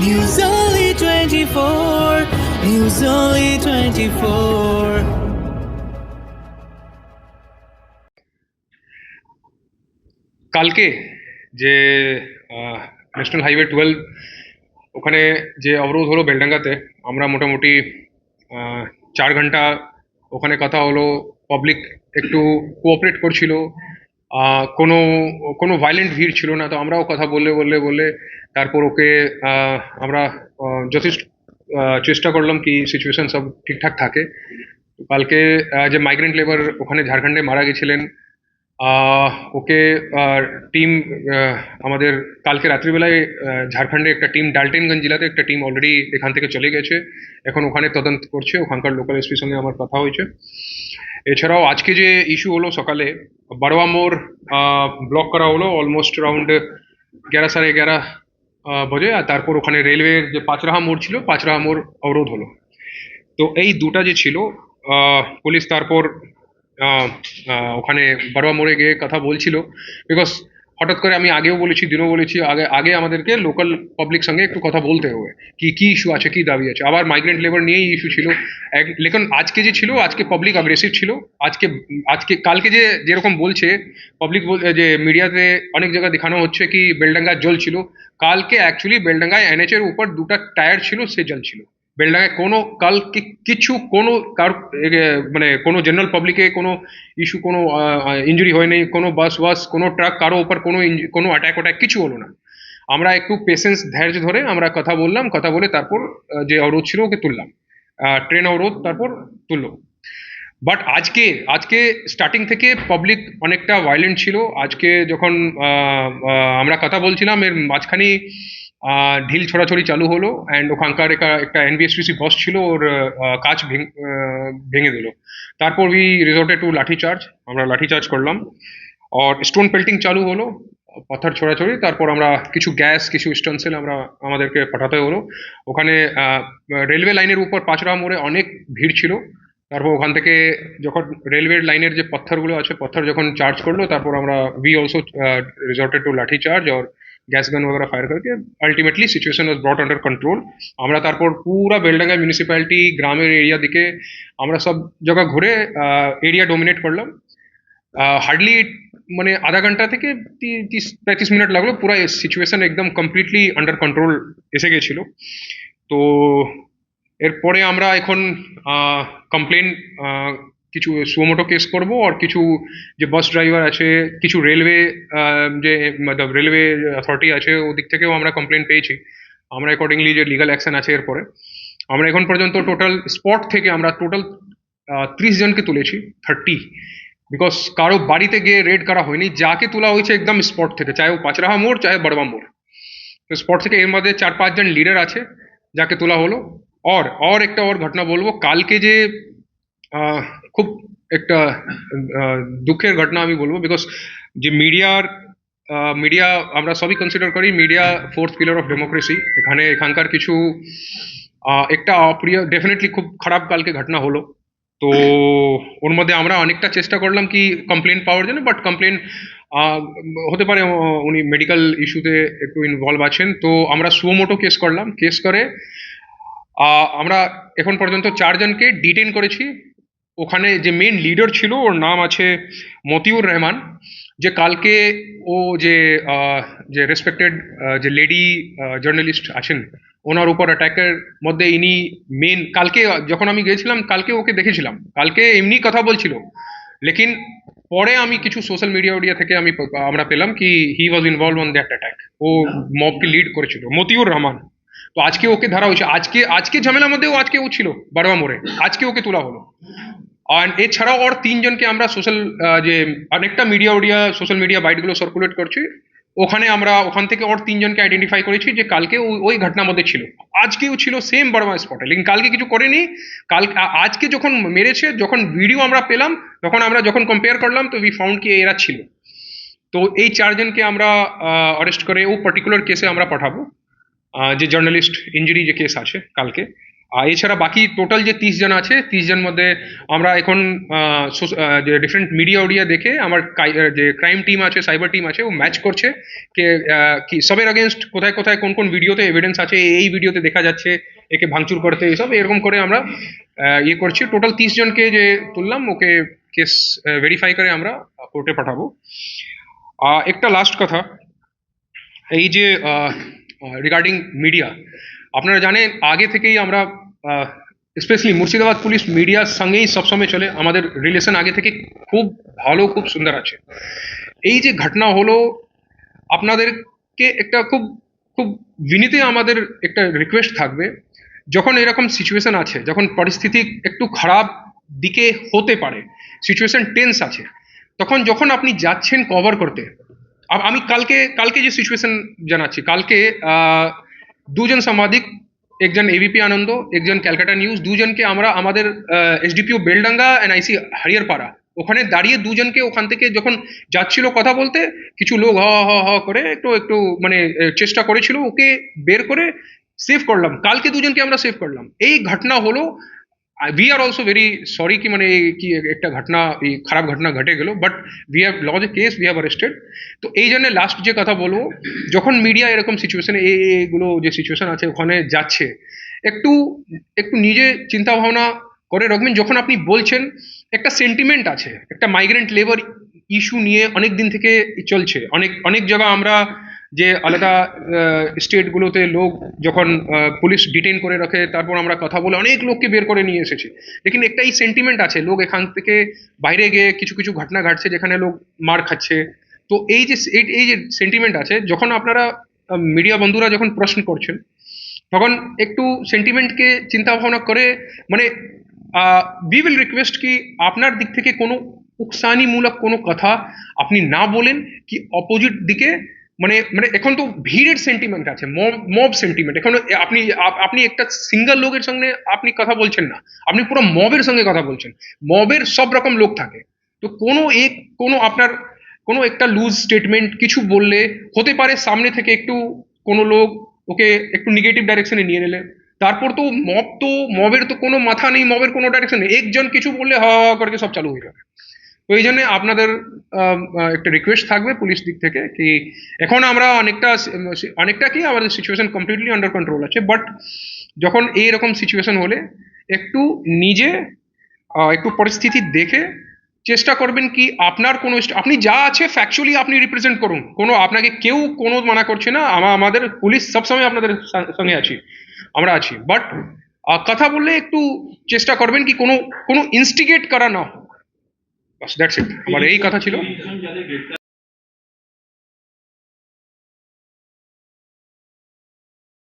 News Only 24. News Only 24. কালকে যে national highway 12 ওখানে যে অবরোধ হলো বেলডাঙ্গাতে, আমরা মোটামুটি 4 ঘন্টা ওখানে কথা হলো। পাবলিক একটু কোঅপারেট করছিল, কোনো কোনো ভায়োলেন্ট ভিড় ছিল না। তো আমরাও কথা বললে বললে বললে তারপর ওকে আমরা যথেষ্ট চেষ্টা করলাম কি সিচুয়েশন সব ঠিকঠাক থাকে। তো কালকে যে মাইগ্রেন্ট লেবার ওখানে ঝাড়খণ্ডে মারা গেছিলেন, ওকে টিম আমাদের কালকে রাত্রিবেলায় ঝাড়খণ্ডে একটা টিম, ডাল্টেনগঞ্জ জেলাতে একটা টিম অলরেডি এখান থেকে চলে গেছে, এখন ওখানে তদন্ত করছে। ওখানকার লোকাল এসপির সঙ্গে আমার কথা হয়েছে। এছাড়াও আজকে যে ইস্যু হলো সকালে, বারোয়া মোড় ব্লক করা হলো অলমোস্ট অ্যারাউন্ড 11 সাড়ে 11 বাজে। আর তারপর ওখানে রেলওয়ের যে পাঁচরাহা মোড় ছিল, পাঁচরাহা মোড় অবরোধ হলো। তো এই দুটা যে ছিল, পুলিশ তারপর ওখানে বারোয়া মোড়ে গিয়ে কথা বলছিল। বিকজ হঠাৎ করে আমি আগেও বলেছি, দিনও বলেছি, আগে আগে আমাদেরকে লোকাল পাবলিক সঙ্গে একটু কথা বলতে হবে কি কি ইস্যু আছে, কি দাবি আছে। আবার মাইগ্রেন্ট লেবার নিয়েই ইস্যু ছিল। লেকিন আজকে যে ছিল, আজকে পাবলিক অ্যাগ্রেসিভ ছিল। আজকে আজকে কালকে যে যেরকম বলছে পাবলিক, যে মিডিয়াতে অনেক জায়গায় দেখানো হচ্ছে কি বেলডাঙ্গায় জল ছিল, কালকে অ্যাকচুয়ালি বেলডাঙ্গায় এনএচ এর উপর দুটা টায়ার ছিল, সে জল ছিল। বেলডাঙ্গায় কোনো কালকে কিছু কোনো মানে কোনো জেনারেল পাবলিকে কোনো ইস্যু, কোনো ইঞ্জুরি হয়নি, কোনো বাস ওয়াস, কোনো ট্রাক, কারো উপর কোনো অ্যাটাক ওট্যাক কিছু হলো না। আমরা একটু পেশেন্স ধৈর্য ধরে আমরা কথা বললাম, কথা বলে তারপর যে অবরোধ ছিল ওকে তুললাম। ট্রেন অবরোধ তারপর তুললো। বাট আজকে আজকে স্টার্টিং থেকে পাবলিক অনেকটা ভায়োলেন্ট ছিল। আজকে যখন আমরা কথা বলছিলাম, এর মাঝখানে ঢিল ছড়াছড়ি চালু হলো। অ্যান্ড ওখানকার একটা এনবিএসটিসি বস ছিল, ওর কাঁচ ভেঙে দিল। তারপর উই রিসর্টেড টু লাঠি চার্জ, আমরা লাঠি চার্জ করলাম। আর স্টোন পেল্টিং চালু হলো, পাথর ছড়াছড়ি। তারপর আমরা কিছু গ্যাস, কিছু স্টোনসেল আমরা আমাদেরকে পাঠাতে হলো। ওখানে রেলওয়ে লাইনের উপর পাঁচরা মোড়ে অনেক ভিড় ছিল। তারপর ওখান থেকে যখন রেলওয়ে লাইনের যে পাথরগুলো আছে, পাথর যখন চার্জ করলো, তারপর আমরা উই অলসো রিসর্টেড টু লাঠি চার্জ और गैस गन वगैरह फायर करके ultimately situation was brought under control. আমরা তারপর পুরা বেলডাঙ্গা মিউনিসিপ্যালিটি, গ্রামের এরিয়া দিকে আমরা সব জায়গা ঘুরে এরিয়া ডোমিনেট করলাম। হার্ডলি মানে আধা ঘন্টা থেকে 30-35 মিনিট লাগলো, পুরো সিচুয়েশন একদম কমপ্লিটলি আন্ডার কন্ট্রোল এসে গেছিল। তো এরপরে আমরা এখন কমপ্লেন, কিছু সুমোটো কেস করব। আর কিছু যে বাস ড্রাইভার আছে, কিছু রেলওয়ে যে মতলব রেলওয়ে অথরিটি আছে, ওদিক থেকেও আমরা কমপ্লেন পেয়েছি। আমরা অ্যাকর্ডিংলি যে লিগাল অ্যাকশন আছে এরপরে, আমরা এখন পর্যন্ত টোটাল স্পট থেকে আমরা টোটাল 30 জনকে তুলেছি, 30। বিকজ কারো বাড়িতে গিয়ে রেড করা হয়নি, যাকে তোলা হয়েছে একদম স্পট থেকে, চাहे ও পাঁচরাহা মোড় চাहे বড়বা মোড়। তো স্পট থেকে এর মধ্যে 4-5 জন লিডার আছে যাকে তোলা হলো। और একটা ঘটনা বলবো, কালকে যে খুব একটা দুঃখের ঘটনা আমি বলবো। বিকজ যে মিডিয়া আমরা সবই কনসিডার করি media fourth pillar of democracy. এখানকার কিছু একটা অপ্রিয়, ডেফিনেটলি খুব খারাপ কালকে ঘটনা হলো। তো ওর মধ্যে আমরা অনেকটা চেষ্টা করলাম কি কমপ্লেন পাওয়ার জন্য, বাট কমপ্লেন হতে পারে উনি মেডিকেল ইস্যুতে একটু ইনভলভ আছেন। তো আমরা সুমোটো কেস করলাম। কেস করে আমরা এখন পর্যন্ত 4 জনকে ডিটেইন করেছি। ওখানে যে মেন লিডার ছিল, ওর নাম আছে মতিউর রহমান। যে কালকে ও যে যে রেসপেক্টেড যে লেডি জার্নালিস্ট আছেন, ওনার উপর অ্যাটাকের মধ্যে ইনি মেন। কালকে যখন আমি গেছিলাম, কালকে ওকে দেখেছিলাম, কালকে এমনি কথা বলছিল। লেকিন পরে আমি কিছু সোশ্যাল মিডিয়া থেকে আমরা পেলাম কি he was involved on that attack. ও মবকে লিড করেছিল, মতিউর রহমান। তো আজকে ওকে ধরা হয়েছে। আজকে ঝামেলার মধ্যে ও ছিল বারোয়া মোড়ে, আজকে ওকে তোলা হলো। আর এছাড়াও আর 3 জনকে আমরা যে অনেকটা সোশ্যাল মিডিয়া বাইটগুলো সার্কুলেট করছি, ওখান থেকে আর 3 জনকে আইডেন্টিফাই করেছি যে কালকে ওই ঘটনার মধ্যে ছিল, আজকেও ছিল সেম বড়মা স্পটে। লেকিন কালকে কিছু করেনি। আজকে যখন মেরেছে, যখন ভিডিও আমরা পেলাম, তখন আমরা যখন কম্পেয়ার করলাম, তো উই ফাউন্ড কি এরা ছিল। তো এই 4 জনকে আমরা অ্যারেস্ট করে ও পার্টিকুলার কেসে আমরা পাঠাবো, যে জার্নালিস্ট ইঞ্জুরি যে কেস আছে কালকে। আর এছাড়া বাকি টোটাল যে 30 জন আছে 30 জন মধ্যে আমরা এখন যে ডিফারেন্ট মিডিয়া দেখে আমার যে ক্রাইম টিম আছে সাইবার টিম আছে ও ম্যাচ করছে কে কি সবের অগেনস্ট কোথায় কোথায় কোন কোন ভিডিওতে এভিডেন্স আছে এই ভিডিওতে দেখা যাচ্ছে একে ভাঙচুর করতে এইসব এরকম করে আমরা ইয়ে করছি টোটাল 30 জনকে যে তুললাম ওকে কেস ভেরিফাই করে আমরা কোর্টে পাঠাবো। একটা লাস্ট কথা এই যে রিগার্ডিং মিডিয়া আপনারা জানেন আগে থেকেই আমরা স্পেশালি মুর্শিদাবাদ পুলিশ মিডিয়ার সঙ্গেই সবসময় চলে আমাদের রিলেশন আগে থেকে খুব ভালো খুব সুন্দর আছে। এই যে ঘটনা হলো আপনাদেরকে একটা খুব খুব বিনীতে আমাদের একটা রিকোয়েস্ট থাকবে যখন এরকম সিচুয়েশন আছে যখন পরিস্থিতি একটু খারাপ দিকে হতে পারে সিচুয়েশন টেন্স আছে তখন যখন আপনি যাচ্ছেন কভার করতে আমি কালকে কালকে যে সিচুয়েশন জানাচ্ছি কালকে দুজন সাংবাদিক একজন এবিপি আনন্দ একজন ক্যালকাটা নিউজ দুজনকে আমরা আমাদের এসডিপিও বেলডাঙ্গা অ্যান্ড আইসি হারিয়ারপাড়া ওখানে দাঁড়িয়ে দুজনকে ওখান থেকে যখন যাচ্ছিল কথা বলতে কিছু লোক হ হ হ করে একটু একটু মানে চেষ্টা করেছিল ওকে বের করে সেভ করলাম কালকে দুজনকে আমরা সেভ করলাম। এই ঘটনা হলো we are also very sorry कि মানে কি একটা ঘটনা এই খারাপ ঘটনা ঘটে গেল but we have lodged a case we have arrested। তো এই জন্য লাস্ট যে কথা বলবো যখন মিডিয়া এরকম সিচুয়েশনে এইগুলো যে সিচুয়েশন আছে ওখানে যাচ্ছে একটু একটু নিজে চিন্তা ভাবনা করে রাখবেন যখন আপনি বলছেন একটা সেন্টিমেন্ট আছে একটা মাইগ্রেন্ট লেবার ইস্যু নিয়ে অনেক দিন থেকে চলছে অনেক অনেক জায়গা আমরা যে আলাদা স্টেটগুলোতে লোক যখন পুলিশ ডিটেইন করে রাখে তারপর আমরা কথা বলে অনেক লোককে বের করে নিয়ে এসেছি লেকিন একটা এই সেন্টিমেন্ট আছে লোক এখান থেকে বাইরে গিয়ে কিছু কিছু ঘটনা ঘটছে যেখানে লোক মার খাচ্ছে। তো এই যে সেন্টিমেন্ট আছে যখন আপনারা মিডিয়া বন্ধুরা যখন প্রশ্ন করছেন তখন একটু সেন্টিমেন্টকে চিন্তা ভাবনা করে মানে উই উইল রিকোয়েস্ট কি আপনার দিক থেকে কোনো উকসানিমূলক কোনো কথা আপনি না বলেন কি অপোজিট দিকে মানে মানে এখন তো ভিড়ের সেন্টিমেন্ট আছে মব সেন্টিমেন্ট এখন আপনি আপনি একটা সিঙ্গেল লোকের সঙ্গে আপনি কথা বলছেন না আপনি পুরো মবের সঙ্গে কথা বলছেন মবের সব রকম লোক থাকে। তো কোনো আপনার কোনো একটা লুজ স্টেটমেন্ট কিছু বললে হতে পারে সামনে থেকে একটু কোনো লোক ওকে একটু নেগেটিভ ডাইরেকশনে নিয়ে নিলে তারপর তো মবের তো কোনো মাথা নেই মবের কোনো ডাইরেকশন নেই একজন কিছু বললে হা হা করে সব চালু হয়ে যাবে। তো এই জন্য আপনাদের একটা রিকোয়েস্ট থাকবে পুলিশ দিক থেকে কি এখন আমরা অনেকটা কি আমাদের সিচুয়েশন কমপ্লিটলি আন্ডার কন্ট্রোল আছে বাট যখন এইরকম সিচুয়েশন হলে একটু নিজে একটু পরিস্থিতি দেখে চেষ্টা করবেন কি আপনার কোনো আপনি যা আছে ফ্যাকচুয়ালি আপনি রিপ্রেজেন্ট করুন কোনো আপনাকে কেউ কোনো মানা করছে না আমাদের পুলিশ সবসময় আপনাদের সঙ্গে আছি আমরা আছি বাট কথা বললে একটু চেষ্টা করবেন কি কোনো কোনো ইনস্টিগেট করা না হোক। দ্যাটস ইট আমার এই কথা ছিল।